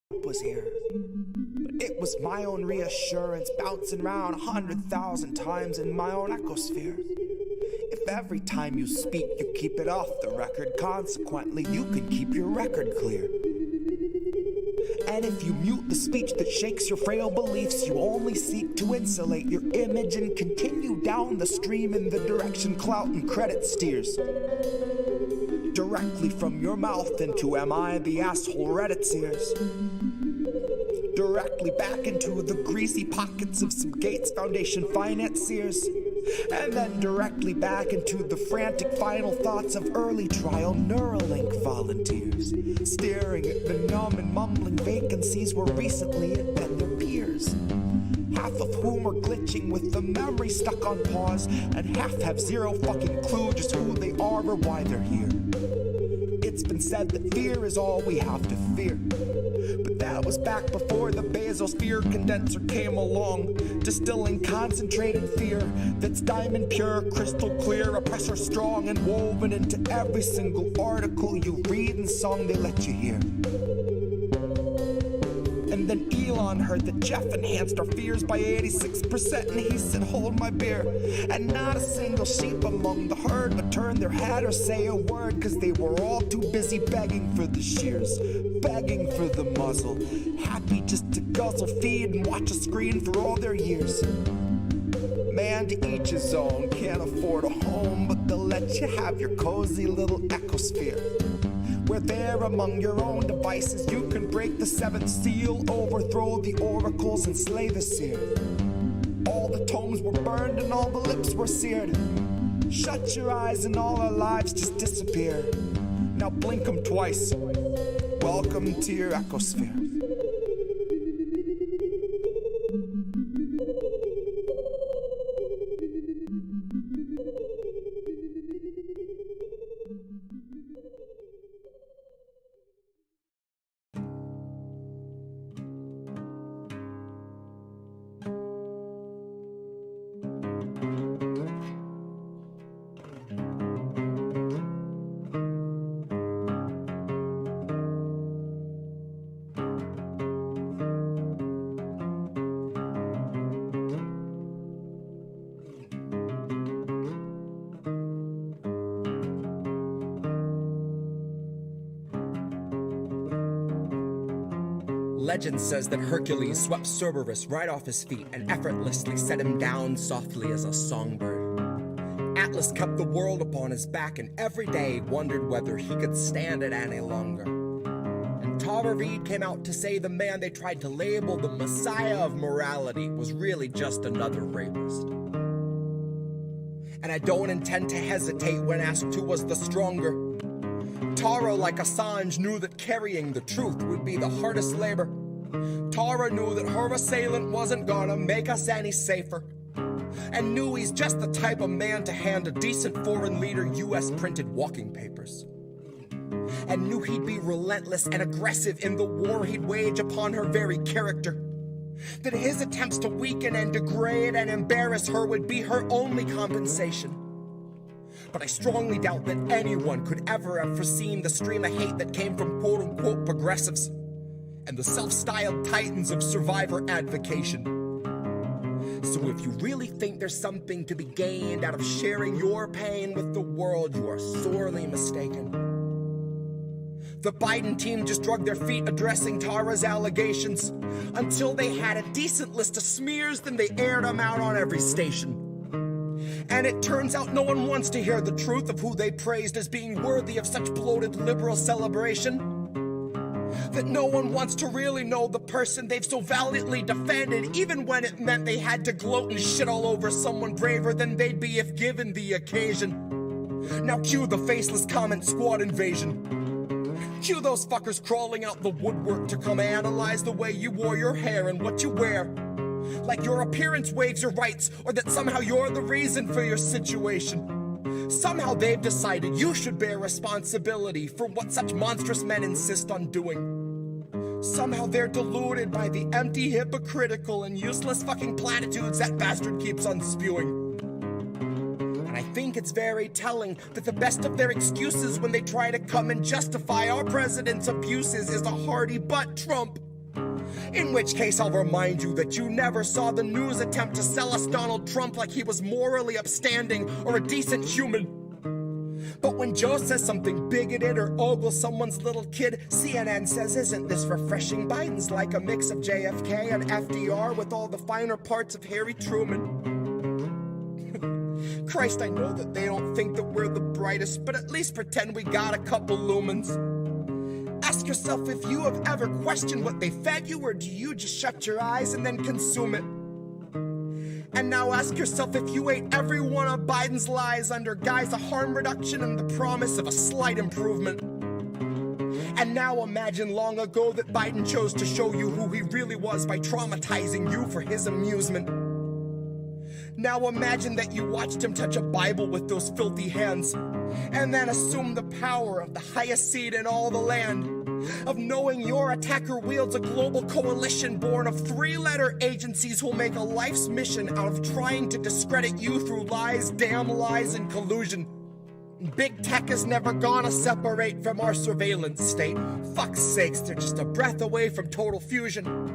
was here. But it was my own reassurance bouncing round 100,000 times in my own ecosphere. If every time you speak you keep it off the record, consequently you can keep your record clear. And if you mute the speech that shakes your frail beliefs, you only seek to insulate your image and continue down the stream in the direction clout and credit steers. Directly from your mouth into am I the asshole Reddit's ears. Directly back into the greasy pockets of some Gates Foundation financiers. And then directly back into the frantic final thoughts of early trial Neuralink volunteers, staring at the numb and mumbling vacancies where recently had been their peers. Half of whom are glitching with the memory stuck on pause, and half have zero fucking clue just who they are or why they're here. It's been said that fear is all we have to fear, but that was back before the basosphere condenser came along, distilling concentrated fear that's diamond pure, crystal clear, oppressor strong, and woven into every single article you read and song they let you hear. And then Elon heard that Jeff enhanced our fears by 86%, and he said, hold my beer. And not a single sheep among the herd would turn their head or say a word, cause they were all too busy begging for the shears, begging for the muzzle, happy just to guzzle, feed, and watch a screen for all their years. Man, to each his own, can't afford a home, but they'll let you have your cozy little ecosphere, where there among your own devices you can break the seventh seal, overthrow the oracles and slay the seer. All the tomes were burned and all the lips were seared. Shut your eyes and all our lives just disappear. Now blink them twice. Welcome to your ecosphere. Legend says that Hercules swept Cerberus right off his feet and effortlessly set him down softly as a songbird. Atlas kept the world upon his back and every day wondered whether he could stand it any longer. And Reade came out to say the man they tried to label the messiah of morality was really just another rapist. And I don't intend to hesitate when asked who was the stronger. Tara, like Assange, knew that carrying the truth would be the hardest labor. Tara knew that her assailant wasn't gonna make us any safer, and knew he's just the type of man to hand a decent foreign leader US printed walking papers, and knew he'd be relentless and aggressive in the war he'd wage upon her very character, that his attempts to weaken and degrade and embarrass her would be her only compensation. But I strongly doubt that anyone could ever have foreseen the stream of hate that came from quote-unquote progressives and the self-styled titans of survivor advocation. So if you really think there's something to be gained out of sharing your pain with the world, you are sorely mistaken. The Biden team just dragged their feet addressing Tara's allegations. Until they had a decent list of smears, then they aired them out on every station. And it turns out no one wants to hear the truth of who they praised as being worthy of such bloated liberal celebration. That no one wants to really know the person they've so valiantly defended, even when it meant they had to gloat and shit all over someone braver than they'd be if given the occasion. Now cue the faceless comment squad invasion. Cue those fuckers crawling out the woodwork to come analyze the way you wore your hair and what you wear. Like your appearance waives your rights, or that somehow you're the reason for your situation. Somehow they've decided you should bear responsibility for what such monstrous men insist on doing. Somehow they're deluded by the empty, hypocritical, and useless fucking platitudes that bastard keeps on spewing. And I think it's very telling that the best of their excuses when they try to come and justify our president's abuses is a hearty butt Trump. In which case I'll remind you that you never saw the news attempt to sell us Donald Trump like he was morally upstanding or a decent human. But when Joe says something bigoted or ogles someone's little kid, CNN says, isn't this refreshing? Biden's like a mix of JFK and FDR with all the finer parts of Harry Truman. Christ, I know that they don't think that we're the brightest, but at least pretend we got a couple lumens. Ask yourself if you have ever questioned what they fed you, or do you just shut your eyes and then consume it? And now ask yourself if you ate every one of Biden's lies under guise of harm reduction and the promise of a slight improvement. And now imagine long ago that Biden chose to show you who he really was by traumatizing you for his amusement. Now imagine that you watched him touch a Bible with those filthy hands, and then assume the power of the highest seat in all the land, of knowing your attacker wields a global coalition born of 3-letter agencies who'll make a life's mission out of trying to discredit you through lies, damn lies, and collusion. Big tech is never gonna separate from our surveillance state. Fuck's sakes, they're just a breath away from total fusion.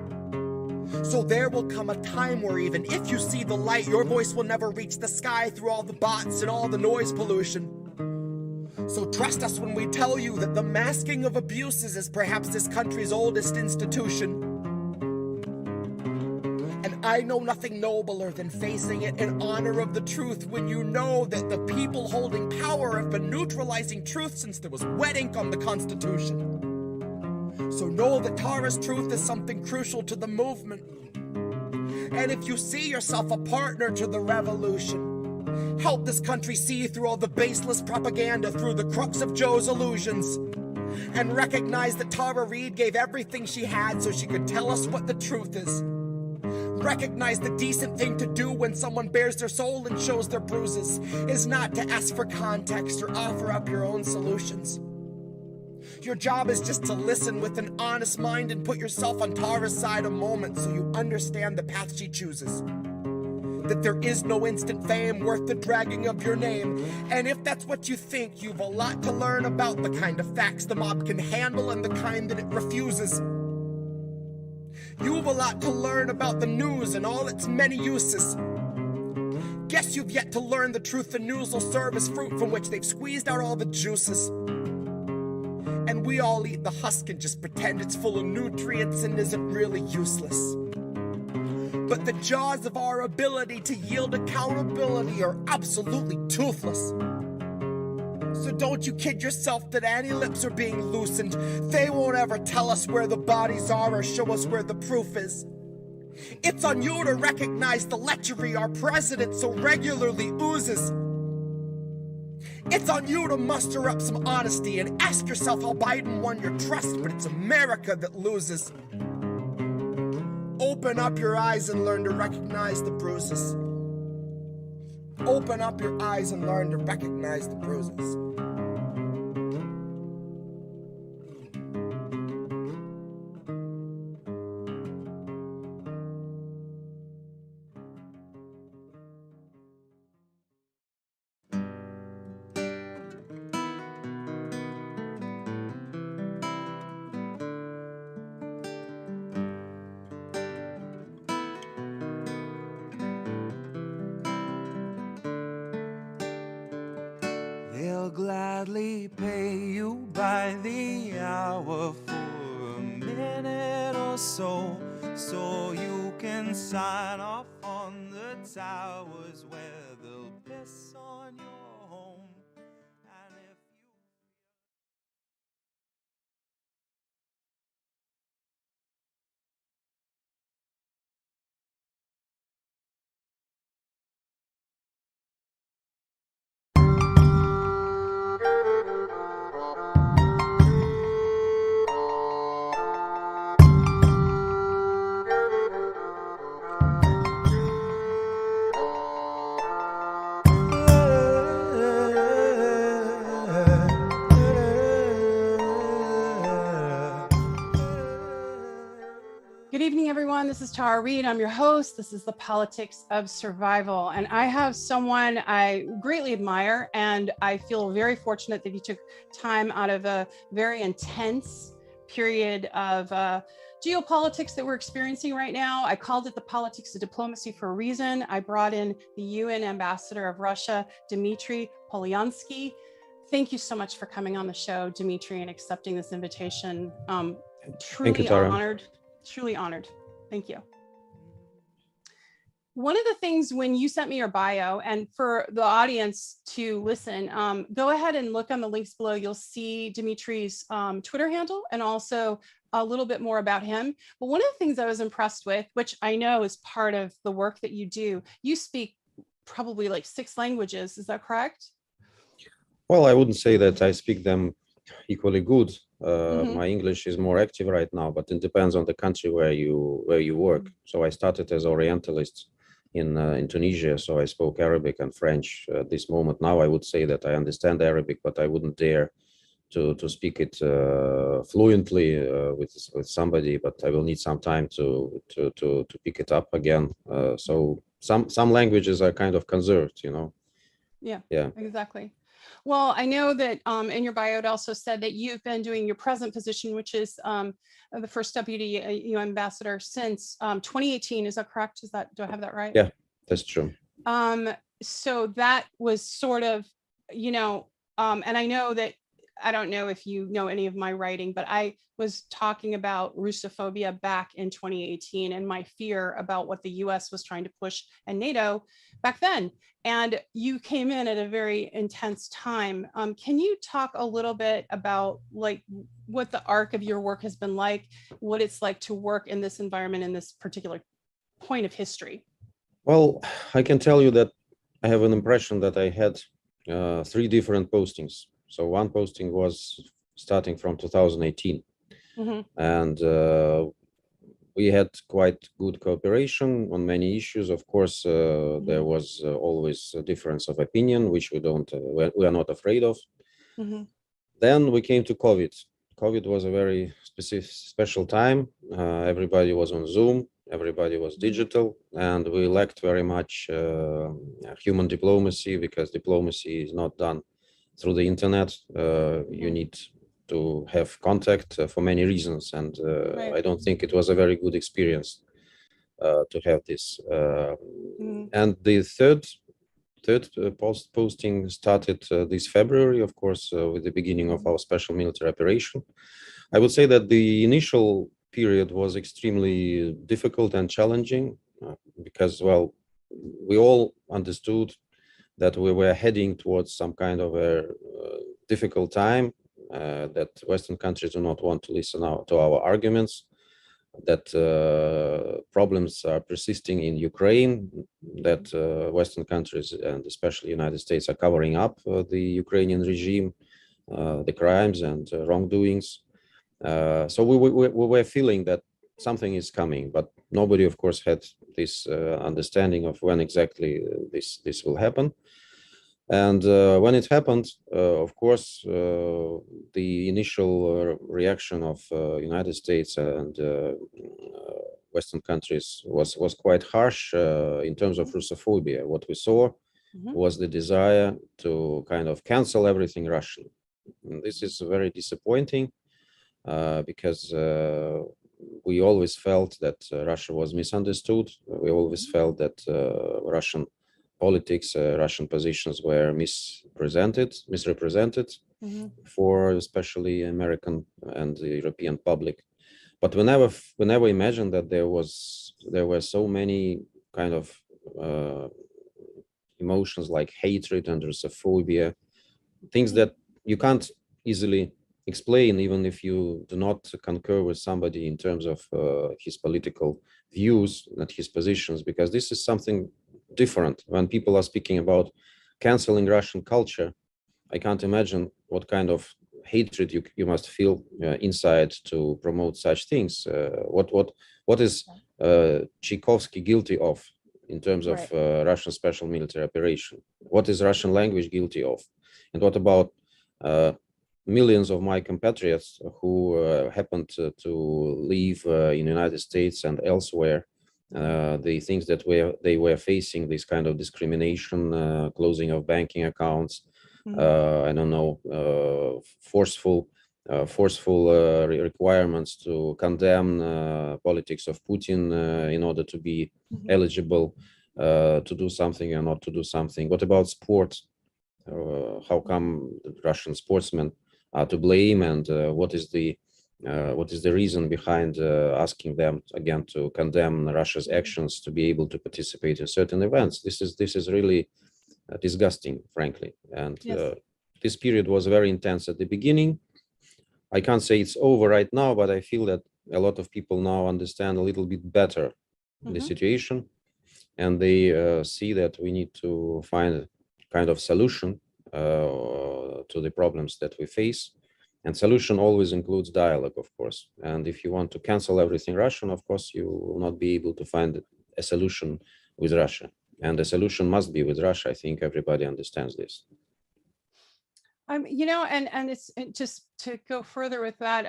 So there will come a time where even if you see the light, your voice will never reach the sky through all the bots and all the noise pollution. So trust us when we tell you that the masking of abuses is perhaps this country's oldest institution. And I know nothing nobler than facing it in honor of the truth when you know that the people holding power have been neutralizing truth since there was wet ink on the Constitution. So know that Tara's truth is something crucial to the movement. And if you see yourself a partner to the revolution, help this country see through all the baseless propaganda through the crux of Joe's illusions. And recognize that Tara Reade gave everything she had so she could tell us what the truth is. Recognize the decent thing to do when someone bears their soul and shows their bruises is not to ask for context or offer up your own solutions. Your job is just to listen with an honest mind and put yourself on Tara's side a moment so you understand the path she chooses. That there is no instant fame worth the dragging of your name. And if that's what you think, you've a lot to learn about the kind of facts the mob can handle and the kind that it refuses. You've a lot to learn about the news and all its many uses. Guess you've yet to learn the truth the news will serve as fruit from which they've squeezed out all the juices. And we all eat the husk and just pretend it's full of nutrients and isn't really useless. But the jaws of our ability to yield accountability are absolutely toothless. So don't you kid yourself that any lips are being loosened. They won't ever tell us where the bodies are or show us where the proof is. It's on you to recognize the lechery our president so regularly oozes. It's on you to muster up some honesty and ask yourself how Biden won your trust, but it's America that loses. Open up your eyes and learn to recognize the bruises. Open up your eyes and learn to recognize the bruises. They'll gladly pay you by the hour for a minute or so, so you can sign off on the towers where they'll piss on your home. And if Good evening, everyone. This is Tara Reade. I'm your host. This is the Politics of Survival. And I have someone I greatly admire, and I feel very fortunate that he took time out of a very intense period of geopolitics that we're experiencing right now. I called it the politics of diplomacy for a reason. I brought in the UN ambassador of Russia, Dmitry Polyanskiy. Thank you so much for coming on the show, Dmitry, and accepting this invitation. Truly honored, truly honored. Thank you. One of the things when you sent me your bio, and for the audience to listen, go ahead and look on the links below. You'll see Dmitry's Twitter handle and also a little bit more about him. But one of the things I was impressed with, which I know is part of the work that you do, you speak probably like 6 languages. Is that correct? Well, I wouldn't say that I speak them equally good. My English is more active right now, but it depends on the country where you work. So I started as Orientalist in Tunisia, so I spoke Arabic and French at this moment. Now I would say that I understand Arabic, but I wouldn't dare to speak it fluently with somebody. But I will need some time to pick it up again. So some languages are kind of conserved, you know. Yeah, exactly. Well, I know that in your bio, it also said that you've been doing your present position, which is the first deputy UN ambassador since 2018. Is that correct? Do I have that right? Yeah, that's true. So that was sort of, and I know that, I don't know if you know any of my writing, but I was talking about Russophobia back in 2018 and my fear about what the US was trying to push and NATO back then. And you came in at a very intense time. Can you talk a little bit about like what the arc of your work has been like, what it's like to work in this environment in this particular point of history? Well, I can tell you that I have an impression that I had 3 different postings. So one posting was starting from 2018, and we had quite good cooperation on many issues. Of course, there was always a difference of opinion, which we are not afraid of. Then we came to COVID. COVID was a very special time. Everybody was on Zoom, everybody was digital, and we lacked very much human diplomacy, because diplomacy is not done through the internet. You need to have contact for many reasons, and I don't think it was a very good experience to have this. And the third posting started this February, of course, with the beginning of our special military operation. I would say that the initial period was extremely difficult and challenging because, well, we all understood that we were heading towards some kind of a difficult time, that Western countries do not want to listen to our arguments, that problems are persisting in Ukraine, that Western countries and especially United States are covering up the Ukrainian regime, the crimes and wrongdoings. So we were feeling that something is coming, but nobody, of course, had this understanding of when exactly this will happen. And when it happened, of course, the initial reaction of United States and Western countries was quite harsh in terms of Russophobia. What we saw was the desire to kind of cancel everything Russian. And this is very disappointing because we always felt that Russia was misunderstood. We always felt that Russian politics, Russian positions were misrepresented for especially American and the European public. But we never imagined that there were so many kind of emotions like hatred and Russophobia, things that you can't easily explain, even if you do not concur with somebody in terms of his political views and his positions, because this is something different. When people are speaking about canceling Russian culture, I can't imagine what kind of hatred you must feel inside to promote such things. What is Tchaikovsky guilty of in terms of Russian special military operation? What is Russian language guilty of? And what about millions of my compatriots who happened to live in the United States and elsewhere? The things that they were facing, this kind of discrimination, closing of banking accounts, I don't know, forceful forceful requirements to condemn politics of Putin in order to be eligible to do something or not to do something. What about sport? How come the Russian sportsmen are to blame, and what is the reason behind asking them again to condemn Russia's actions to be able to participate in certain events? This is really disgusting, frankly. And Yes. this period was very intense at the beginning. I can't say it's over right now, but I feel that a lot of people now understand a little bit better the situation, and they see that we need to find a kind of solution to the problems that we face. And solution always includes dialogue, of course. And if you want to cancel everything Russian, of course, you will not be able to find a solution with Russia. And the solution must be with Russia. I think everybody understands this. You know, and it's just to go further with that,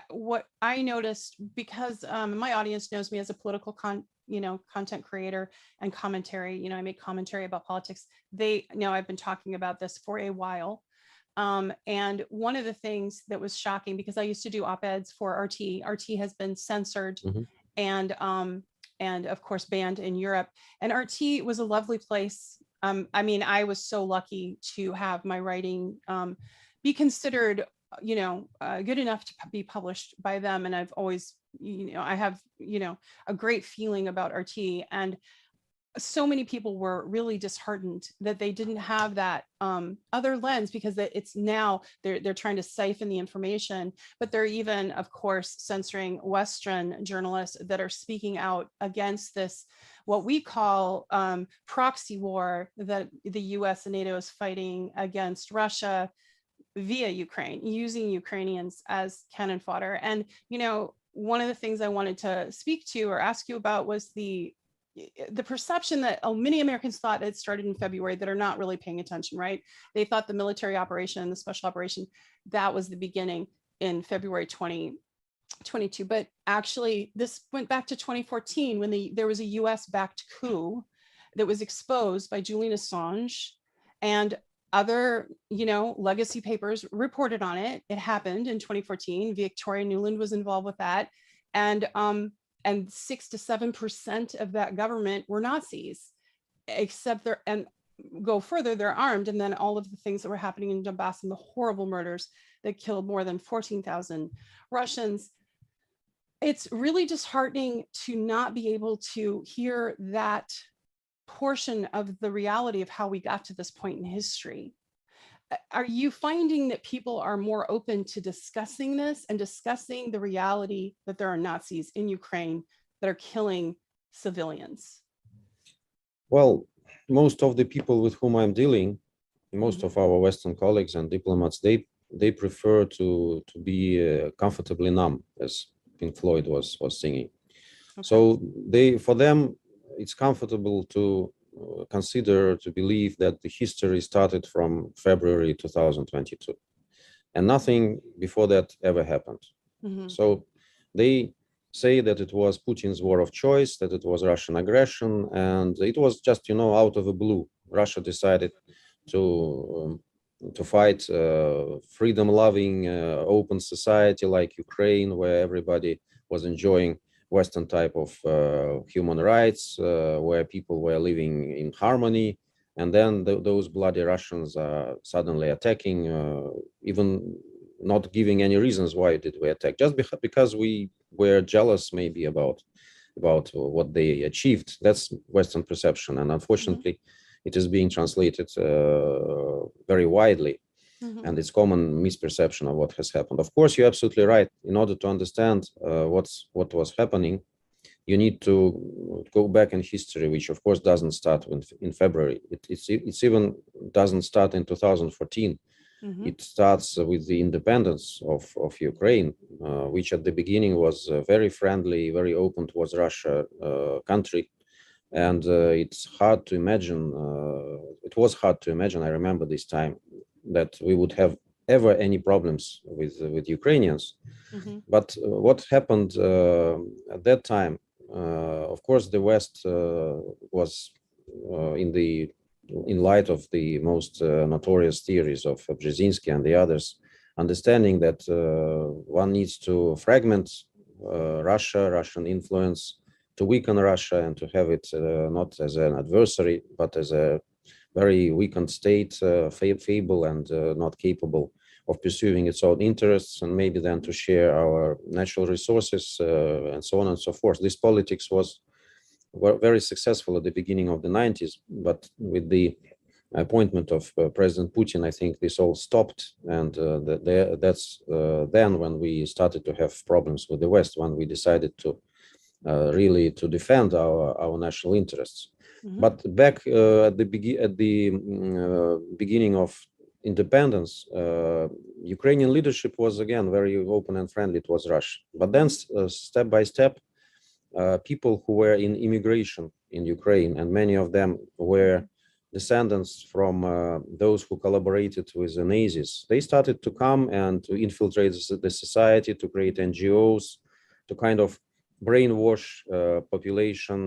what I noticed, because my audience knows me as a political content creator and commentary, you know, I make commentary about politics. They know I've been talking about this for a while. And one of the things that was shocking, because I used to do op-eds for RT has been censored and of course banned in Europe. And RT was a lovely place. I mean, I was so lucky to have my writing be considered, you know, good enough to be published by them. And I've always, you know, I have, you know, a great feeling about RT. And so many people were really disheartened that they didn't have that other lens, because it's now they're trying to siphon the information, but they're even, of course, censoring Western journalists that are speaking out against this, what we call proxy war that the US and NATO is fighting against Russia via Ukraine, using Ukrainians as cannon fodder. And, you know, one of the things I wanted to speak to or ask you about was the perception that many Americans thought it started in February that are not really paying attention, right? They thought the military operation and the special operation, that was the beginning in February 2022. But actually, this went back to 2014 when there was a US-backed coup that was exposed by Julian Assange, and other, you know, legacy papers reported on it. It happened in 2014. Victoria Nuland was involved with that. And 6 to 7% of that government were Nazis, except and go further, they're armed. And then all of the things that were happening in Donbass and the horrible murders that killed more than 14,000 Russians. It's really disheartening to not be able to hear that portion of the reality of how we got to this point in history. Are you finding that people are more open to discussing this and discussing the reality that there are Nazis in Ukraine that are killing civilians? Well, most of the people with whom I'm dealing, most of our Western colleagues and diplomats, they prefer to be comfortably numb, as Pink Floyd was singing. Okay. So for them, it's comfortable to consider, to believe that the history started from February 2022 and nothing before that ever happened. So they say that it was Putin's war of choice, that it was Russian aggression, and it was just, you know, out of the blue. Russia decided to fight freedom-loving, open society like Ukraine, where everybody was enjoying Western type of human rights, where people were living in harmony. And then those bloody Russians are suddenly attacking, even not giving any reasons why did we attack, just because we were jealous maybe about what they achieved. That's Western perception. And unfortunately, it is being translated very widely. And it's common misperception of what has happened. Of course, you're absolutely right. In order to understand what was happening, you need to go back in history, which of course doesn't start in February. It's even doesn't start in 2014. It starts with the independence of Ukraine, which at the beginning was very friendly, very open towards Russia country. And it's hard to imagine, it was hard to imagine, I remember this time, that we would have ever any problems with Ukrainians. But what happened at that time, of course, the West was in light of the most notorious theories of Brzezinski and the others, understanding that one needs to fragment Russian influence, to weaken Russia and to have it not as an adversary, but as a very weakened state, feeble and not capable of pursuing its own interests, and maybe then to share our natural resources and so on and so forth. This politics was very successful at the beginning of the 90s, but with the appointment of President Putin, I think this all stopped, and that's then when we started to have problems with the West, when we decided to really to defend our national interests. But back at the beginning of independence, Ukrainian leadership was again very open and friendly. It was Russia, but then step by step, people who were in immigration in Ukraine, and many of them were descendants from those who collaborated with the Nazis, they started to come and to infiltrate the society, to create NGOs, to kind of brainwash population,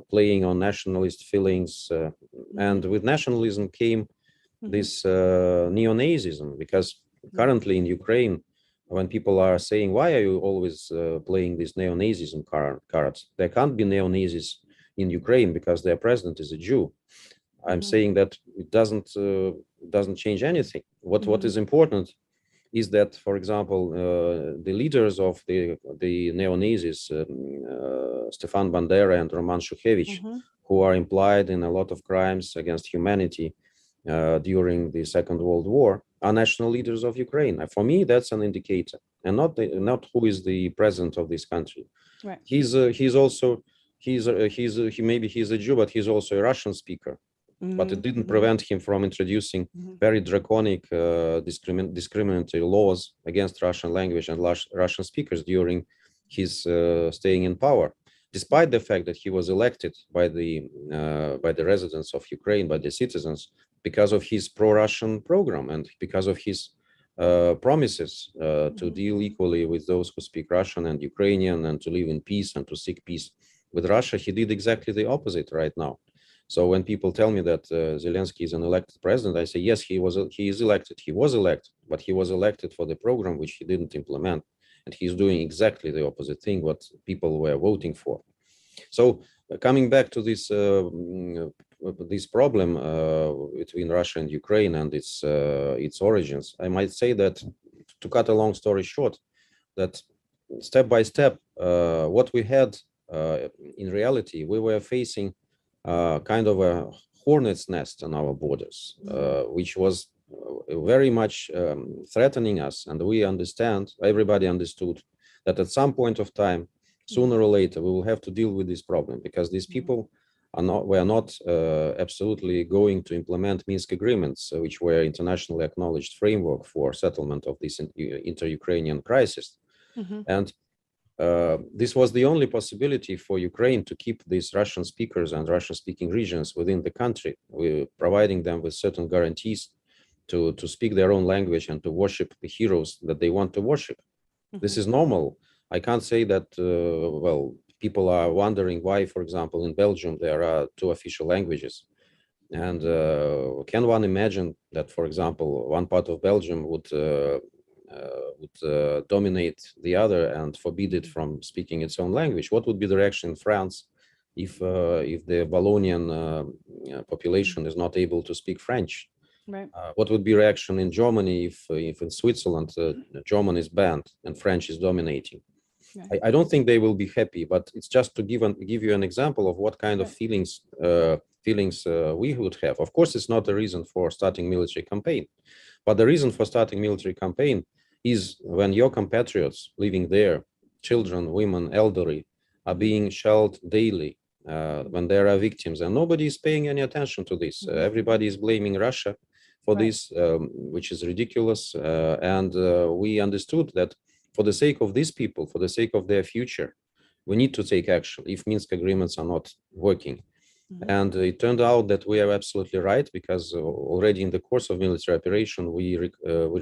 playing on nationalist feelings, and with nationalism came this neo-Nazism, because currently in Ukraine, when people are saying, why are you always playing this neo-Nazism cards? There can't be neo-Nazis in Ukraine because their president is a Jew. I'm saying that it doesn't change anything. What is important is that, for example, the leaders of the neo-Nazis, Stefan Bandera and Roman Shukhevich, who are implied in a lot of crimes against humanity during the Second World War, are national leaders of Ukraine. For me, that's an indicator, and not who is the president of this country. Right. Maybe he's a Jew, but he's also a Russian speaker. But it didn't prevent him from introducing very draconic discriminatory laws against Russian language and Russian speakers during his staying in power, despite the fact that he was elected by the residents of Ukraine, by the citizens, because of his pro-Russian program and because of his promises to deal equally with those who speak Russian and Ukrainian, and to live in peace and to seek peace with Russia. He did exactly the opposite right now. So when people tell me that Zelensky is an elected president, I say, yes, he is elected. He was elected, but he was elected for the program which he didn't implement. And he's doing exactly the opposite thing what people were voting for. So coming back to this problem between Russia and Ukraine and its origins, I might say that, to cut a long story short, that step by step, what we had in reality, we were facing kind of a hornet's nest on our borders, which was very much threatening us. And everybody understood that at some point of time, sooner or later, we will have to deal with this problem, because these people were not absolutely going to implement Minsk agreements, which were internationally acknowledged framework for settlement of this inter-Ukrainian crisis. And this was the only possibility for Ukraine to keep these Russian speakers and Russian-speaking regions within the country, providing them with certain guarantees to speak their own language and to worship the heroes that they want to worship. This is normal. I can't say that, well, people are wondering why, for example, in Belgium, there are 2 official languages. And can one imagine that, for example, one part of Belgium would dominate the other and forbid it from speaking its own language? What would be the reaction in France if the Wallonian population is not able to speak French? Right. What would be reaction in Germany if in Switzerland German is banned and French is dominating? Right. I don't think they will be happy, but it's just to give you an example of what kind of feelings we would have. Of course, it's not a reason for starting military campaign, but the reason for starting military campaign is when your compatriots living there, children, women, elderly, are being shelled daily, when there are victims, and nobody is paying any attention to this. Everybody is blaming Russia for this, which is ridiculous. And we understood that for the sake of these people, for the sake of their future, we need to take action if Minsk agreements are not working. And it turned out that we are absolutely right, because already in the course of military operation, we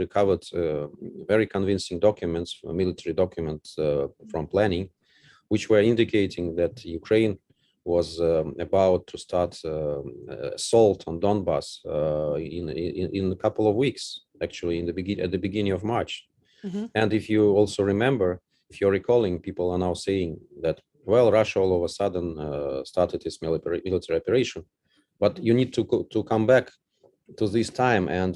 recovered very convincing documents, military documents from planning, which were indicating that Ukraine was about to start assault on Donbass in a couple of weeks. actually at the beginning of March. Mhm. And if you also remember, if you're recalling, people are now saying that, well, Russia all of a sudden started its military operation. But you need to come back to this time, and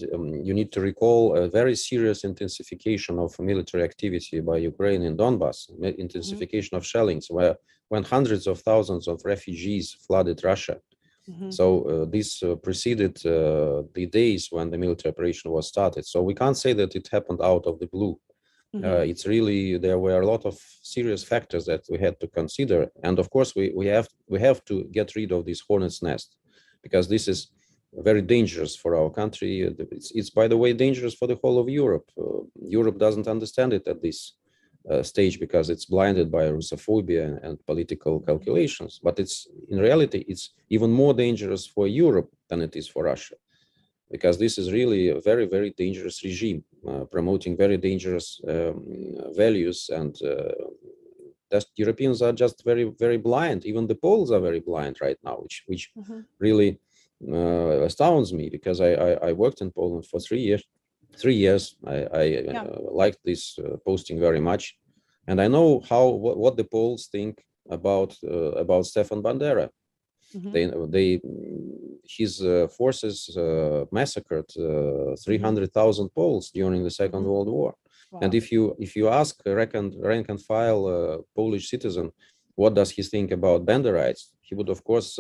you need to recall a very serious intensification of military activity by Ukraine in Donbass, intensification of shellings, when hundreds of thousands of refugees flooded Russia. So this preceded the days when the military operation was started. So we can't say that it happened out of the blue. It's really, there were a lot of serious factors that we had to consider. And of course, we have to get rid of this hornet's nest, because this is very dangerous for our country. It's by the way, dangerous for the whole of Europe. Europe doesn't understand it at this stage because it's blinded by Russophobia and political calculations. But in reality, it's even more dangerous for Europe than it is for Russia, because this is really a very, very dangerous regime, promoting very dangerous values. And Europeans are just very, very blind. Even the Poles are very blind right now, which really astounds me, because I worked in Poland for 3 years. 3 years. I liked this posting very much, and I know what the Poles think about Stefan Bandera. His forces massacred 300,000 Poles during the Second World War. Wow. And if you ask a rank and file Polish citizen, what does he think about Banderites, he would of course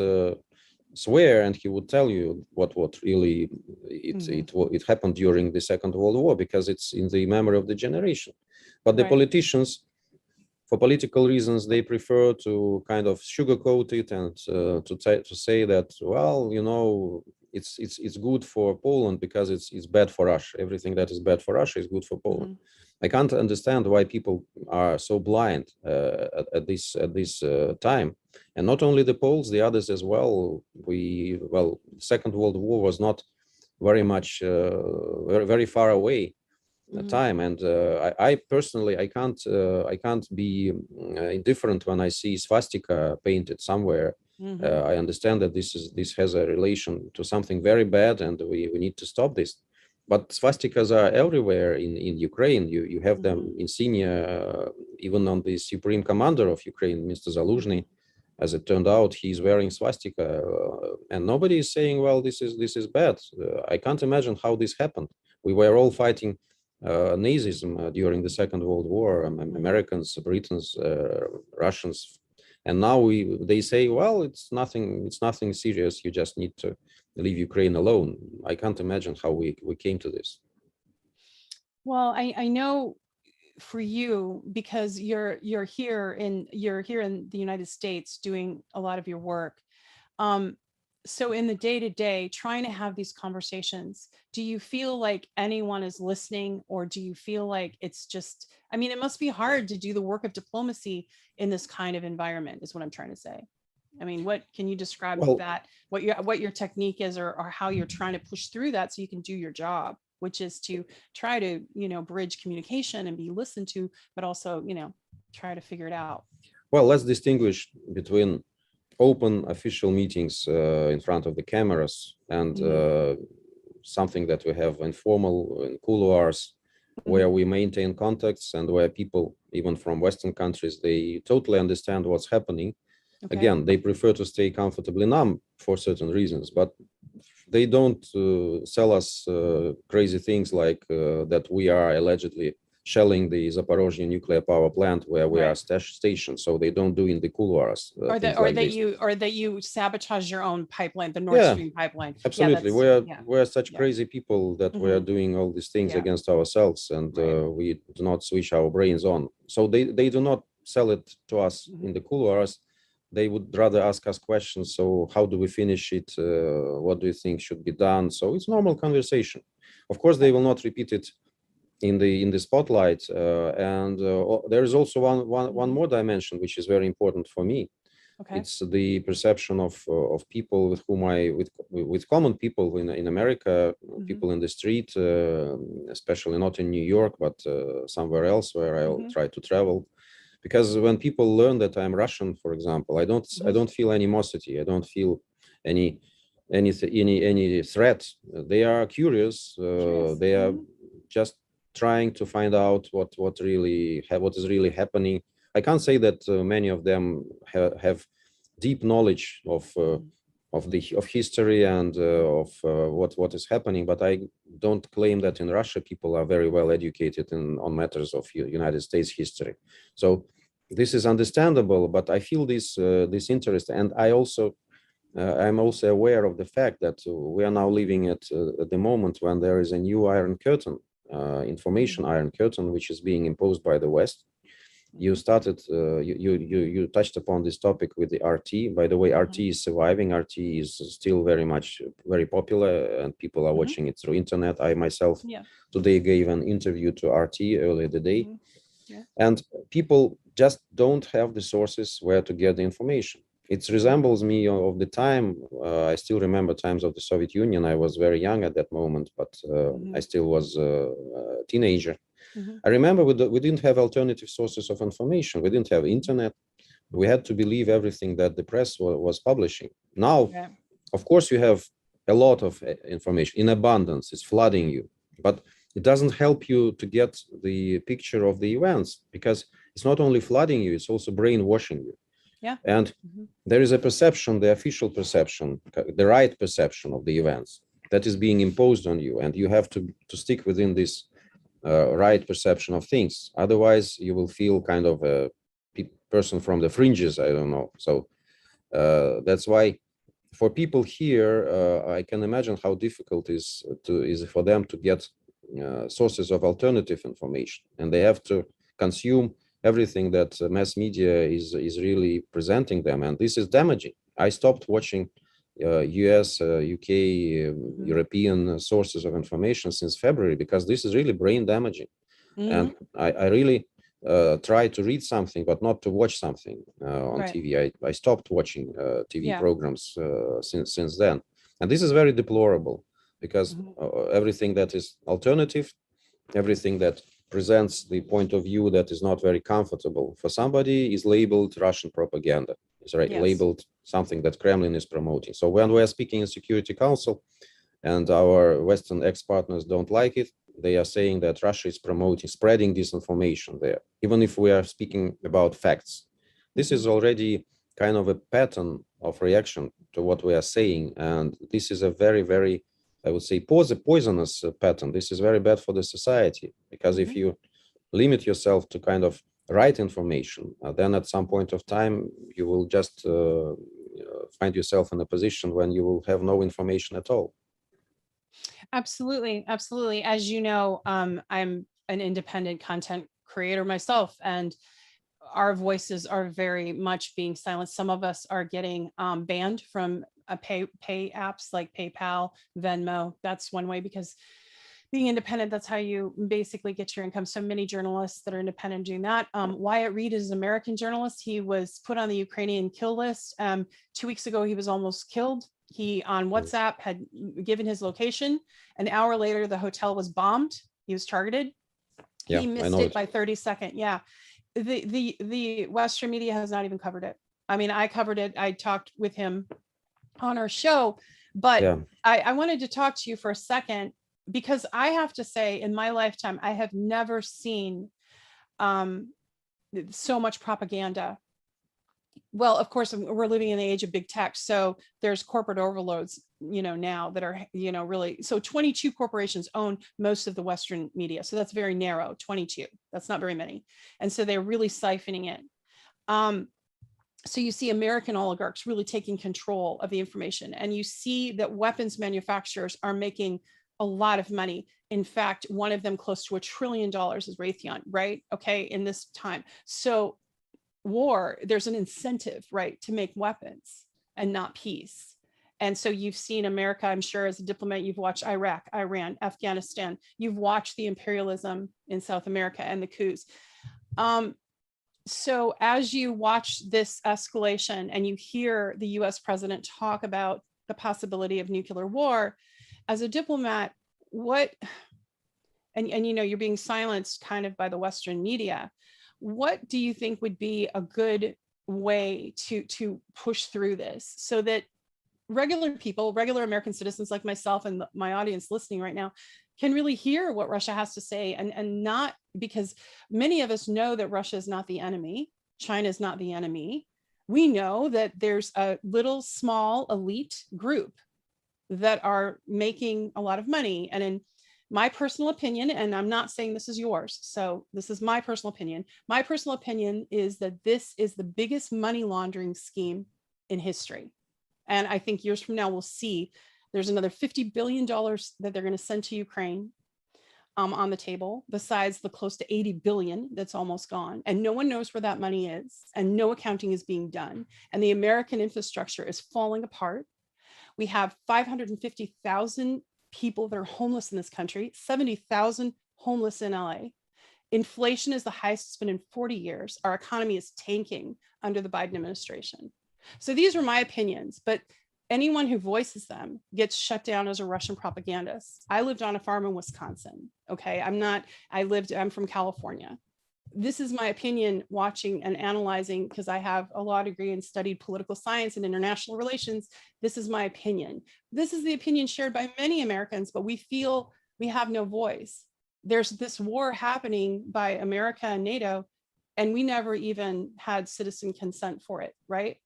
swear, and he would tell you what really it happened during the Second World War, because it's in the memory of the generation. But the politicians, for political reasons, they prefer to kind of sugarcoat it and to say that, well, you know, it's good for Poland because it's bad for Russia. Everything that is bad for Russia is good for Poland. I can't understand why people are so blind at this time. And not only the Poles, the others as well. Second World War was not very much, very far away time. And I personally, I can't be indifferent when I see swastika painted somewhere. I understand that this has a relation to something very bad, and we need to stop this. But swastikas are everywhere in Ukraine. You have them insignia, even on the supreme commander of Ukraine, Mr. Zaluzhny. As it turned out, he's wearing swastika, and nobody is saying, well, this is bad. I can't imagine how this happened. We were all fighting Nazism during the Second World War. Americans, Britons, Russians, and now they say, well, it's nothing serious. You just need to leave Ukraine alone. I can't imagine how we came to this. Well, I know for you, because you're here in the United States doing a lot of your work. So in the day-to-day, trying to have these conversations, do you feel like anyone is listening, or do you feel like it's just, I mean, it must be hard to do the work of diplomacy in this kind of environment, is what I'm trying to say. I mean, what can you describe that, what your technique is, or how you're trying to push through that so you can do your job, which is to try to, bridge communication and be listened to, but also, try to figure it out. Well, let's distinguish between open official meetings in front of the cameras and something that we have informal in couloirs, where we maintain contacts and where people, even from Western countries, they totally understand what's happening. Okay. Again, they prefer to stay comfortably numb for certain reasons, but they don't sell us crazy things like that we are allegedly shelling the Zaporozhye nuclear power plant where we are stationed. So they don't do in the couloirs. Or that you sabotage your own pipeline, the Nord Stream pipeline. Absolutely. We're such crazy people that we are doing all these things against ourselves, and we do not switch our brains on. So they do not sell it to us in the couloirs. They would rather ask us questions. So how do we finish it? What do you think should be done? So it's normal conversation. Of course, they will not repeat it in the spotlight. And there is also one more dimension, which is very important for me. Okay. It's the perception of people with whom with common people in America, people in the street, especially not in New York, but somewhere else where I'll try to travel. Because when people learn that I'm Russian, for example, I don't feel animosity. I don't feel any threat. They are curious. just trying to find out what is really happening. I can't say that many of them have deep knowledge of history and of what is happening, but I don't claim that in Russia people are very well educated on matters of United States history. So this is understandable, but I feel this interest, and I'm also aware of the fact that we are now living at the moment when there is a new Iron Curtain, information Iron Curtain, which is being imposed by the West. You started, you touched upon this topic with the RT. By the way, RT is surviving. RT is still very popular, and people are watching it through internet. I myself today gave an interview to RT earlier today, and people just don't have the sources where to get the information. It resembles me of the time. I still remember times of the Soviet Union. I was very young at that moment, but I still was a teenager. I remember we didn't have alternative sources of information. We didn't have internet. We had to believe everything that the press was publishing. Now, of course, you have a lot of information in abundance. It's flooding you, but it doesn't help you to get the picture of the events, because it's not only flooding you, it's also brainwashing you. And there is a perception, the official perception, the right perception of the events that is being imposed on you, and you have to stick within this right perception of things. Otherwise, you will feel kind of a person from the fringes. I don't know. So that's why for people here, I can imagine how difficult it is for them to get sources of alternative information, and they have to consume everything that mass media is really presenting them, and this is damaging. I stopped watching US, UK, European sources of information since February, because this is really brain damaging. And I really try to read something, but not to watch something on TV. I stopped watching TV programs since then. And this is very deplorable, because everything that is alternative, everything that presents the point of view that is not very comfortable for somebody is labeled Russian propaganda. It's labeled something that Kremlin is promoting. So when we are speaking in Security Council and our Western ex-partners don't like it, they are saying that Russia is promoting, spreading disinformation there, even if we are speaking about facts. This is already kind of a pattern of reaction to what we are saying. And this is a very, very, I would say, poisonous pattern. This is very bad for the society, because if you limit yourself to kind of right information, then at some point of time, you will just find yourself in a position when you will have no information at all. Absolutely. Absolutely. As you know, I'm an independent content creator myself, and our voices are very much being silenced. Some of us are getting banned from pay apps like PayPal, Venmo. That's one way, because being independent, that's how you basically get your income. So many journalists that are independent doing that. Wyatt Reade is an American journalist. He was put on the Ukrainian kill list. 2 weeks ago, he was almost killed. He on WhatsApp had given his location. An hour later, the hotel was bombed. He was targeted. He missed it by 30 seconds. Yeah. The Western media has not even covered it. I mean, I covered it. I talked with him on our show, but I wanted to talk to you for a second, because I have to say, in my lifetime, I have never seen so much propaganda. Well, of course, we're living in the age of big tech. So there's corporate overloads, now that are, really. So 22 corporations own most of the Western media. So that's very narrow, 22. That's not very many. And so they're really siphoning it. So you see American oligarchs really taking control of the information. And you see that weapons manufacturers are making a lot of money. In fact, one of them close to $1 trillion is Raytheon, right? Okay, in this time. So war, there's an incentive, right, to make weapons and not peace. And so you've seen America, I'm sure as a diplomat, you've watched Iraq, Iran, Afghanistan, you've watched the imperialism in South America and the coups. So as you watch this escalation and you hear the US president talk about the possibility of nuclear war, as a diplomat, and you're being silenced kind of by the Western media, what do you think would be a good way to push through this so that regular people, regular American citizens like myself and my audience listening right now can really hear what Russia has to say, and not, because many of us know that Russia is not the enemy, China is not the enemy. We know that there's a little small elite group that are making a lot of money. And in my personal opinion, and I'm not saying this is yours, so this is my personal opinion. My personal opinion is that this is the biggest money laundering scheme in history. And I think years from now, we'll see there's another $50 billion that they're going to send to Ukraine on the table, besides the close to 80 billion that's almost gone. And no one knows where that money is, and no accounting is being done. And the American infrastructure is falling apart. We have 550,000 people that are homeless in this country, 70,000 homeless in LA. Inflation is the highest it's been in 40 years. Our economy is tanking under the Biden administration. So these are my opinions, but anyone who voices them gets shut down as a Russian propagandist. I lived on a farm in Wisconsin. Okay, I'm from California. This is my opinion, watching and analyzing, because I have a law degree and studied political science and international relations. This is my opinion. This is the opinion shared by many Americans, but we feel we have no voice. There's this war happening by America and NATO, and we never even had citizen consent for it, right?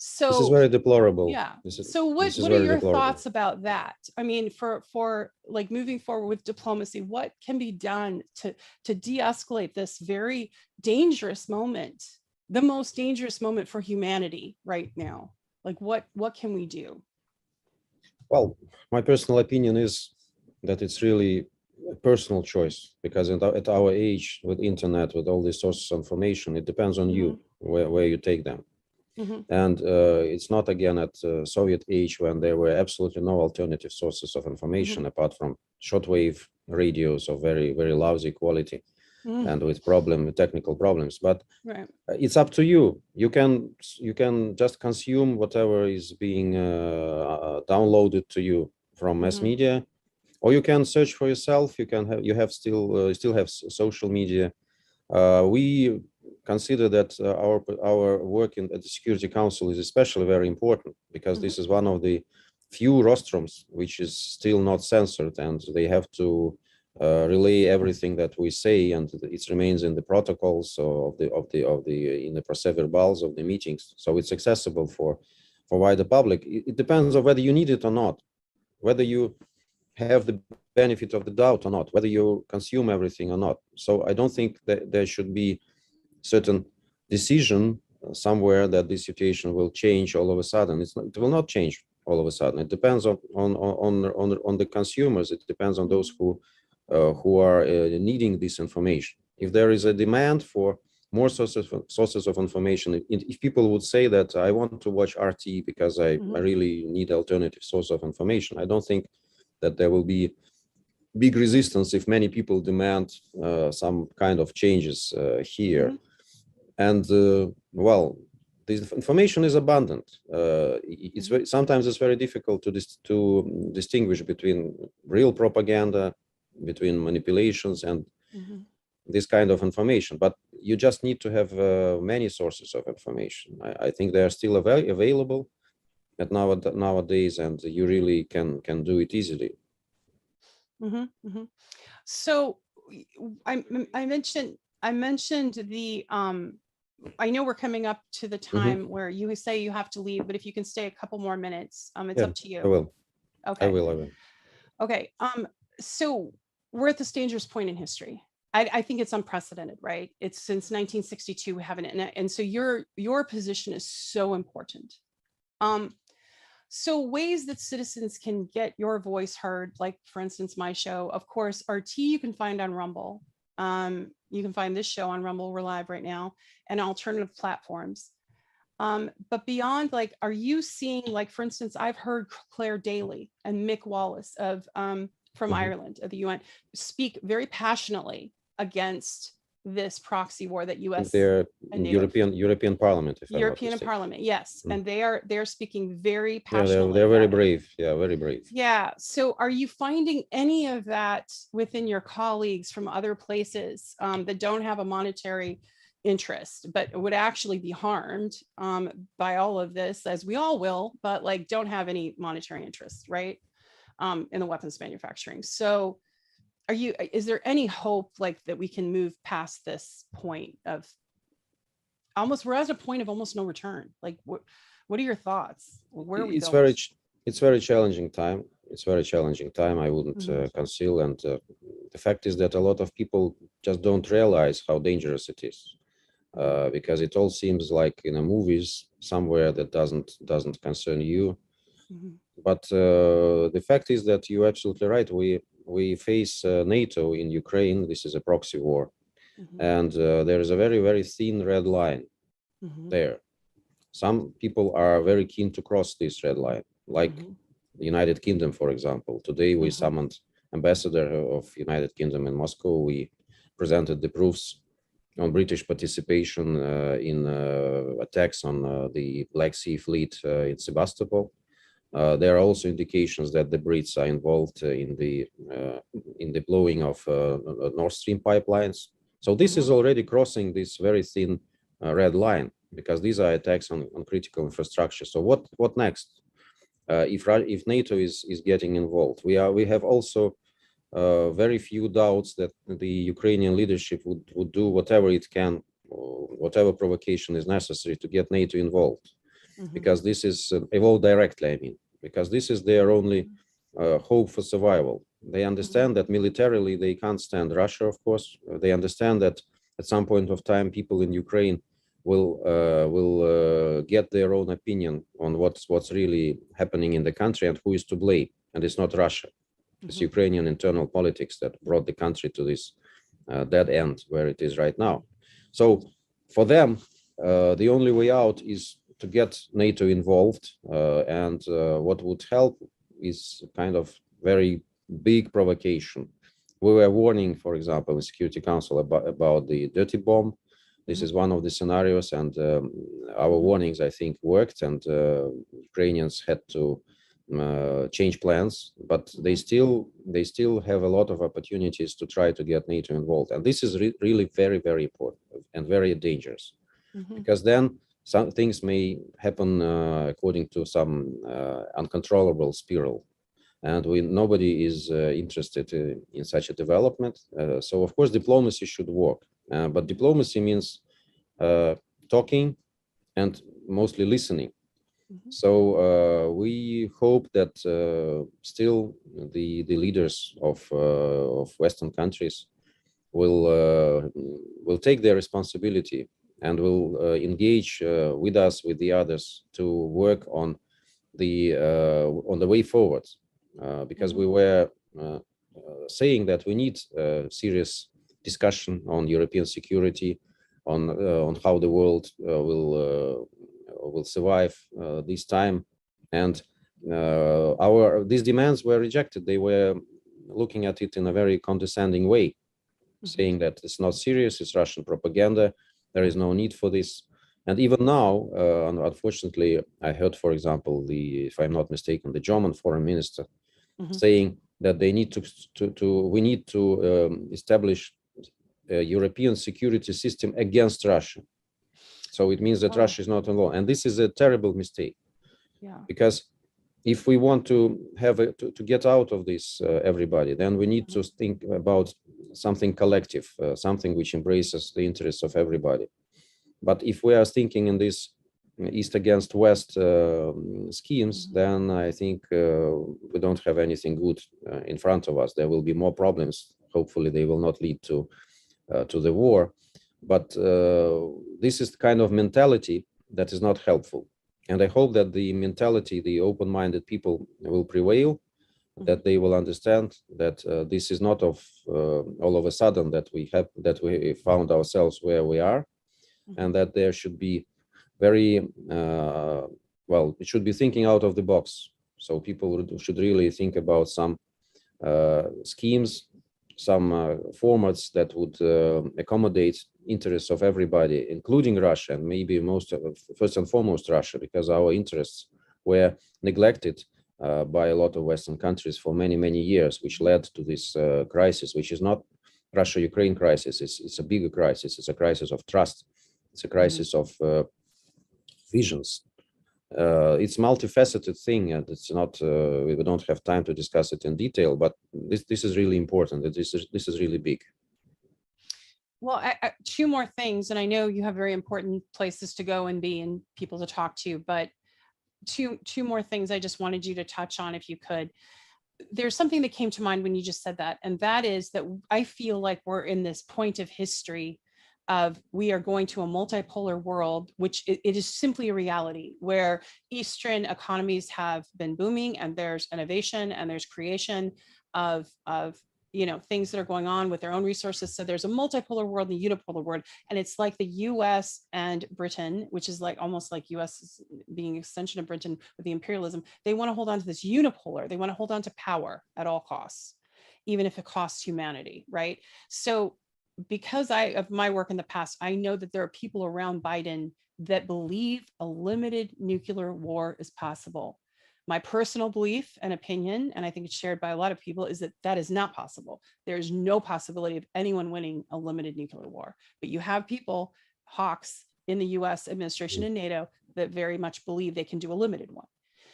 So this is very deplorable. Yeah. So what are your thoughts about that? I mean, for like moving forward with diplomacy, what can be done to de-escalate this very dangerous moment, the most dangerous moment for humanity right now? Like what can we do? Well, my personal opinion is that it's really a personal choice, because at our age, with internet, with all these sources of information, it depends on you where you take them. And it's not again at Soviet age, when there were absolutely no alternative sources of information apart from shortwave radios of very, very lousy quality and with technical problems. But it's up to you. You can just consume whatever is being downloaded to you from mass media, or you can search for yourself. You still have social media. We consider that our work at the Security Council is especially very important, because this is one of the few rostrums which is still not censored, and they have to relay everything that we say, and it remains in the protocols in the procès-verbals of the meetings, so it's accessible for wider public. It depends on whether you need it or not, whether you have the benefit of the doubt or not, whether you consume everything or not. So I don't think that there should be certain decision somewhere that this situation will change all of a sudden. It will not change all of a sudden. It depends on the consumers. It depends on those who are needing this information. If there is a demand for more sources of information, if people would say that I want to watch RT because I really need alternative source of information, I don't think that there will be big resistance if many people demand some kind of changes here. And well, this information is abundant. Sometimes it's very difficult to distinguish between real propaganda, between manipulations, and this kind of information. But you just need to have many sources of information. I think they are still available nowadays, and you really can do it easily. So I mentioned the I know we're coming up to the time where you say you have to leave, but if you can stay a couple more minutes, it's up to you. I will. Okay. I will. Okay. So we're at this dangerous point in history. I think it's unprecedented, right? It's since 1962 we haven't, and so your position is so important. So ways that citizens can get your voice heard, like for instance, my show, of course, RT you can find on Rumble. You can find this show on Rumble, we're live right now, and alternative platforms. But beyond, like, are you seeing, like, for instance, I've heard Claire Daly and Mick Wallace from Ireland, of the UN, speak very passionately against this proxy war that US they're and European Parliament, European Parliament, yes, and they're speaking very passionately. They're very brave. Yeah, very brave. Yeah. So, are you finding any of that within your colleagues from other places that don't have a monetary interest, but would actually be harmed by all of this, as we all will, but like don't have any monetary interest, right? In the weapons manufacturing. So is there any hope like that we can move past this point of we're at a point of almost no return? Like what are your thoughts? Where are we going? It's very challenging time. It's very challenging time. I wouldn't conceal. And the fact is that a lot of people just don't realize how dangerous it is. Because it all seems like in a movies somewhere that doesn't concern you. But the fact is that you're absolutely right. We face NATO in Ukraine. This is a proxy war, and there is a very, very thin red line there. Some people are very keen to cross this red line, like the United Kingdom, for example. Today we summoned ambassador of United Kingdom in Moscow. We presented the proofs on British participation in attacks on the Black Sea Fleet in Sebastopol. There are also indications that the Brits are involved in the blowing of Nord Stream pipelines. So this is already crossing this very thin red line, because these are attacks on critical infrastructure. So what next? If NATO is getting involved, we have also very few doubts that the Ukrainian leadership would do whatever it can, or whatever provocation is necessary to get NATO involved, because this is involved directly. I mean, because this is their only hope for survival. They understand that militarily they can't stand Russia. Of course, they understand that at some point of time, people in Ukraine will get their own opinion on what's really happening in the country and who is to blame. And it's not Russia. It's Ukrainian internal politics that brought the country to this dead end where it is right now. So for them, the only way out is to get NATO involved. And what would help is kind of very big provocation. We were warning, for example, the Security Council about the dirty bomb. This is one of the scenarios, and our warnings, I think, worked, and Ukrainians had to change plans, but they still have a lot of opportunities to try to get NATO involved, and this is really very, very important and very dangerous, because then some things may happen according to some uncontrollable spiral, and nobody is interested in such a development. So of course diplomacy should work, but diplomacy means talking and mostly listening. So we hope that still the leaders of Western countries will take their responsibility and will engage with us, with the others, to work on the way forward, because we were saying that we need serious discussion on European security, on how the world will survive this time, and these demands were rejected. They were looking at it in a very condescending way, saying that it's not serious, it's Russian propaganda, there is no need for this. And even now, unfortunately, I heard, for example, if I'm not mistaken, the German foreign minister saying that we need to establish a European security system against Russia. So it means that Russia is not involved, and this is a terrible mistake. Because if we want to have to get out of this, everybody, then we need to think about something collective, something which embraces the interests of everybody. But if we are thinking in this East against West schemes, then I think we don't have anything good in front of us. There will be more problems. Hopefully, they will not lead to the war. But this is the kind of mentality that is not helpful. And I hope that the mentality, the open-minded people will prevail, that they will understand that this is not all of a sudden that we found ourselves where we are, and that there should be very, it should be thinking out of the box. So people should really think about some schemes, some formats that would accommodate interests of everybody, including Russia, and maybe first and foremost Russia, because our interests were neglected by a lot of Western countries for many, many years, which led to this crisis, which is not Russia-Ukraine crisis. It's a bigger crisis. It's a crisis of trust It's a crisis of visions. It's multifaceted thing, and it's not. We don't have time to discuss it in detail. But this is really important. This is really big. Well, two more things, and I know you have very important places to go and be and people to talk to, but two more things I just wanted you to touch on if you could. There's something that came to mind when you just said that, and that is that I feel like we're in this point of history of we are going to a multipolar world, which it is simply a reality where Eastern economies have been booming and there's innovation and there's creation of things that are going on with their own resources. So there's a multipolar world and a unipolar world. And it's like the US and Britain, which is like almost like US is being an extension of Britain with the imperialism. They want to hold on to this unipolar. They want to hold on to power at all costs, even if it costs humanity, right? So because of my work in the past, I know that there are people around Biden that believe a limited nuclear war is possible. My personal belief and opinion, and I think it's shared by a lot of people, is that that is not possible. There is no possibility of anyone winning a limited nuclear war. But you have people, hawks in the US administration and NATO, that very much believe they can do a limited one.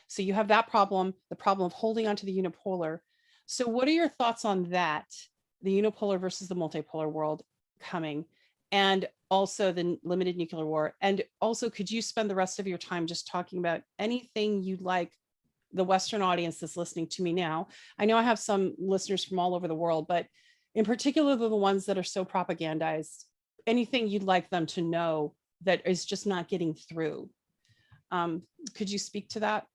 So you have that problem, the problem of holding on to the unipolar. So what are your thoughts on that, the unipolar versus the multipolar world coming, and also the limited nuclear war? And also, could you spend the rest of your time just talking about anything you'd like the Western audience that's listening to me now? I know I have some listeners from all over the world, but in particular, the ones that are so propagandized, anything you'd like them to know that is just not getting through. Could you speak to that?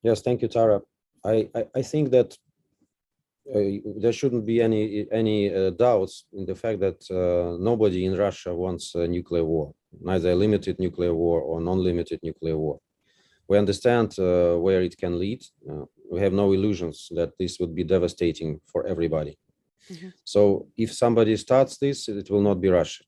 Yes, thank you, Tara. I think that there shouldn't be any doubts in the fact that nobody in Russia wants a nuclear war, neither a limited nuclear war or non-limited nuclear war. We understand where it can lead. We have no illusions that this would be devastating for everybody. Mm-hmm. So if somebody starts this, it will not be Russia.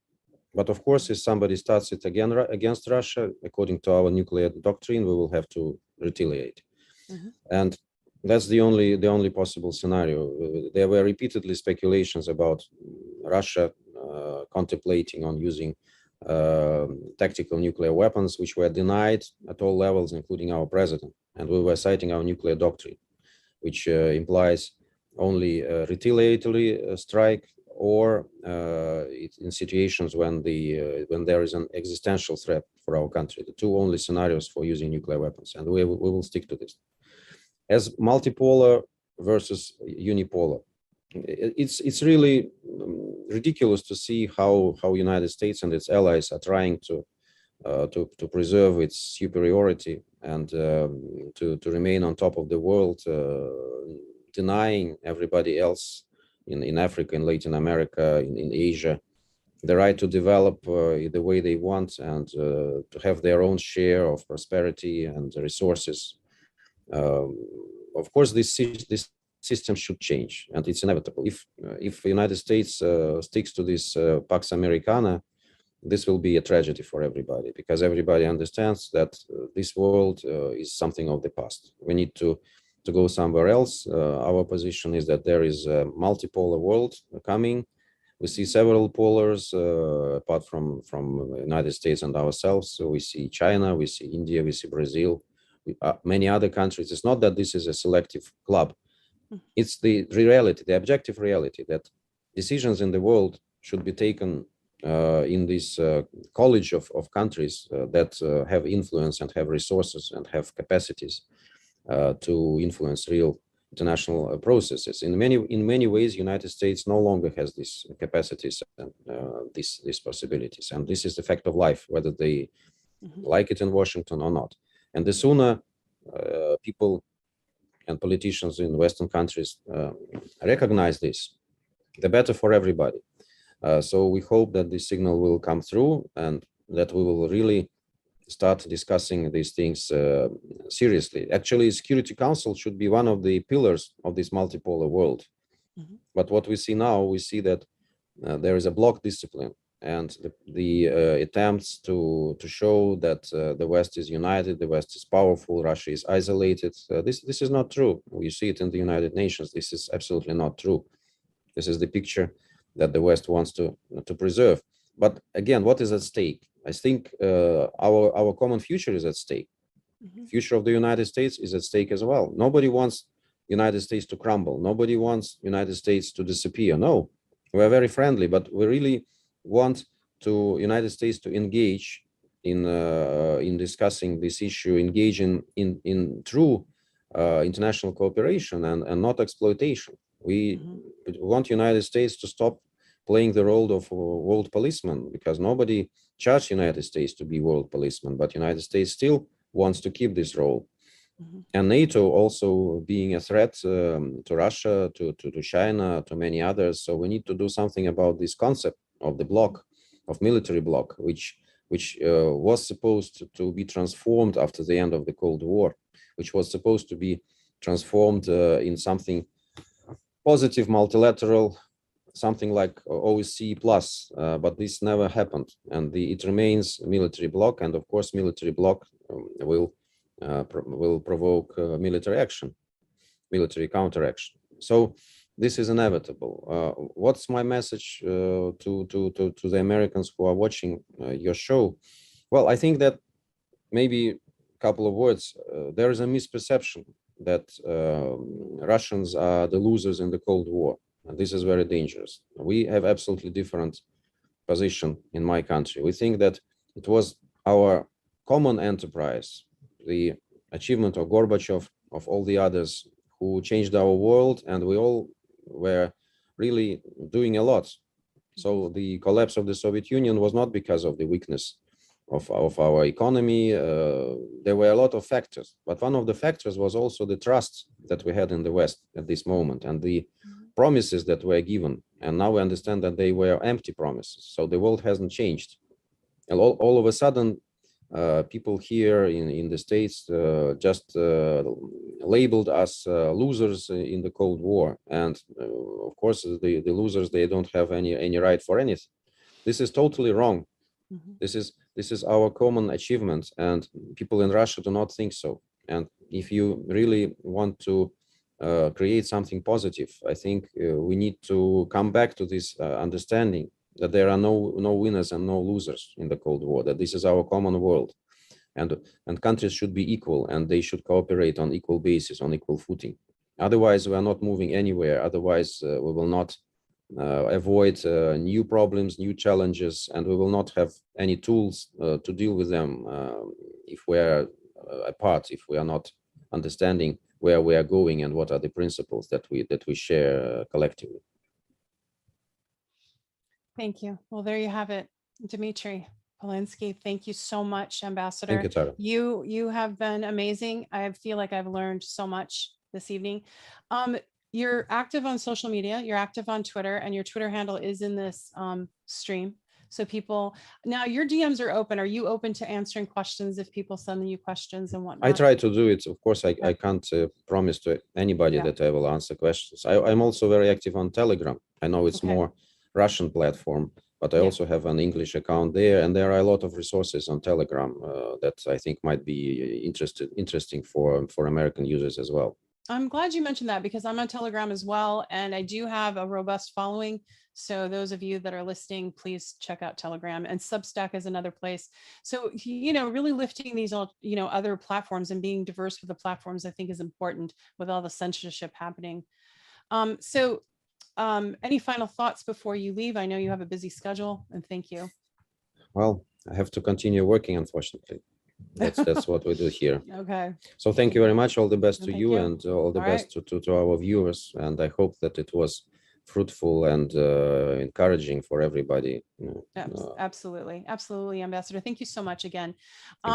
But of course, if somebody starts it again against Russia, according to our nuclear doctrine, we will have to retaliate. Mm-hmm. And that's the only possible scenario. There were repeatedly speculations about Russia contemplating on using tactical nuclear weapons, which were denied at all levels, including our president. And we were citing our nuclear doctrine, which implies only a retaliatory strike or in situations when there is an existential threat for our country. The two only scenarios for using nuclear weapons, and we will stick to this. As multipolar versus unipolar, it's really ridiculous to see how United States and its allies are trying to preserve its superiority and to remain on top of the world, denying everybody else in Africa, in Latin America, in Asia, the right to develop the way they want and to have their own share of prosperity and resources. Of course, this system should change, and it's inevitable. If the United States sticks to this Pax Americana, this will be a tragedy for everybody, because everybody understands that this world is something of the past. We need to go somewhere else. Our position is that there is a multipolar world coming. We see several polars apart from the United States and ourselves. So we see China, we see India, we see Brazil, many other countries. It's not that this is a selective club. It's the reality, the objective reality, that decisions in the world should be taken in this college of countries that have influence and have resources and have capacities to influence real international processes. In many ways, United States no longer has these capacities and these possibilities. And this is the fact of life, whether they like it in Washington or not. And the sooner people and politicians in Western countries recognize this, the better for everybody. So we hope that this signal will come through and that we will really start discussing these things seriously. Actually, Security Council should be one of the pillars of this multipolar world. Mm-hmm. But what we see now, we see that there is a bloc discipline, and the attempts to show that the West is united, the West is powerful, Russia is isolated. This is not true. We see it in the United Nations. This is absolutely not true. This is the picture that the West wants to preserve. But again, what is at stake? I think our common future is at stake. Future of the United States is at stake as well. Nobody wants United States to crumble. Nobody wants United States to disappear. No, we're very friendly, but we really want to United States to engage in discussing this issue, engage in true international cooperation and not exploitation. We want United States to stop playing the role of world policeman, because nobody charged United States to be world policeman, but United States still wants to keep this role. And NATO also being a threat to Russia, to China, to many others. So we need to do something about this concept of the bloc, of military bloc, which was supposed to be transformed after the end of the Cold War, which was supposed to be transformed in something positive, multilateral, something like OSCE plus, but this never happened, and it remains a military bloc, and of course military bloc will provoke military action, military counteraction. So this is inevitable. What's my message to the Americans who are watching your show? Well, I think that maybe a couple of words. There is a misperception that Russians are the losers in the Cold War. And this is very dangerous. We have absolutely different position in my country. We think that it was our common enterprise, the achievement of Gorbachev, of all the others who changed our world, and we all were really doing a lot. So the collapse of the Soviet Union was not because of the weakness of our economy. There were a lot of factors, but one of the factors was also the trust that we had in the West at this moment, and the promises that were given, and now we understand that they were empty promises. So the world hasn't changed. And all of a sudden, people here in the States just labeled us losers in the Cold War. And of course, the losers, they don't have any right for anything. This is totally wrong. This is our common achievement, and people in Russia do not think so. And if you really want to create something positive, I think we need to come back to this understanding that there are no winners and no losers in the Cold War, that this is our common world, and countries should be equal, and they should cooperate on equal basis, on equal footing. Otherwise, we are not moving anywhere. Otherwise, we will not avoid new problems, new challenges, and we will not have any tools to deal with them if we are apart, if we are not understanding where we are going and what are the principles that we share collectively. Thank you. Well, there you have it, Dmitry Polyanskiy. Thank you so much, Ambassador. Thank you, Tara. You have been amazing. I feel like I've learned so much this evening. You're active on social media, you're active on Twitter, and your Twitter handle is in this stream. So people, now your DMs are open. Are you open to answering questions if people send you questions and whatnot? I try to do it. Of course, I can't promise to anybody that I will answer questions. I'm also very active on Telegram. I know it's more Russian platform, but I also have an English account there, and there are a lot of resources on Telegram that I think might be interesting for American users as well. I'm glad you mentioned that, because I'm on Telegram as well, and I do have a robust following. So those of you that are listening, please check out Telegram, and Substack is another place. So, you know, really lifting these, other platforms and being diverse with the platforms, I think is important with all the censorship happening. Any final thoughts before you leave? I know you have a busy schedule, and thank you. Well, I have to continue working, unfortunately. That's what we do here. Okay. So thank you very much. All the best to you, and all the best to our viewers. And I hope that it was fruitful and encouraging for everybody. Absolutely. Absolutely, Ambassador. Thank you so much again.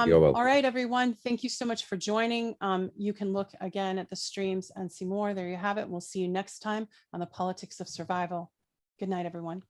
You're welcome. All right, everyone. Thank you so much for joining. You can look again at the streams and see more. There you have it. We'll see you next time on the Politics of Survival. Good night, everyone.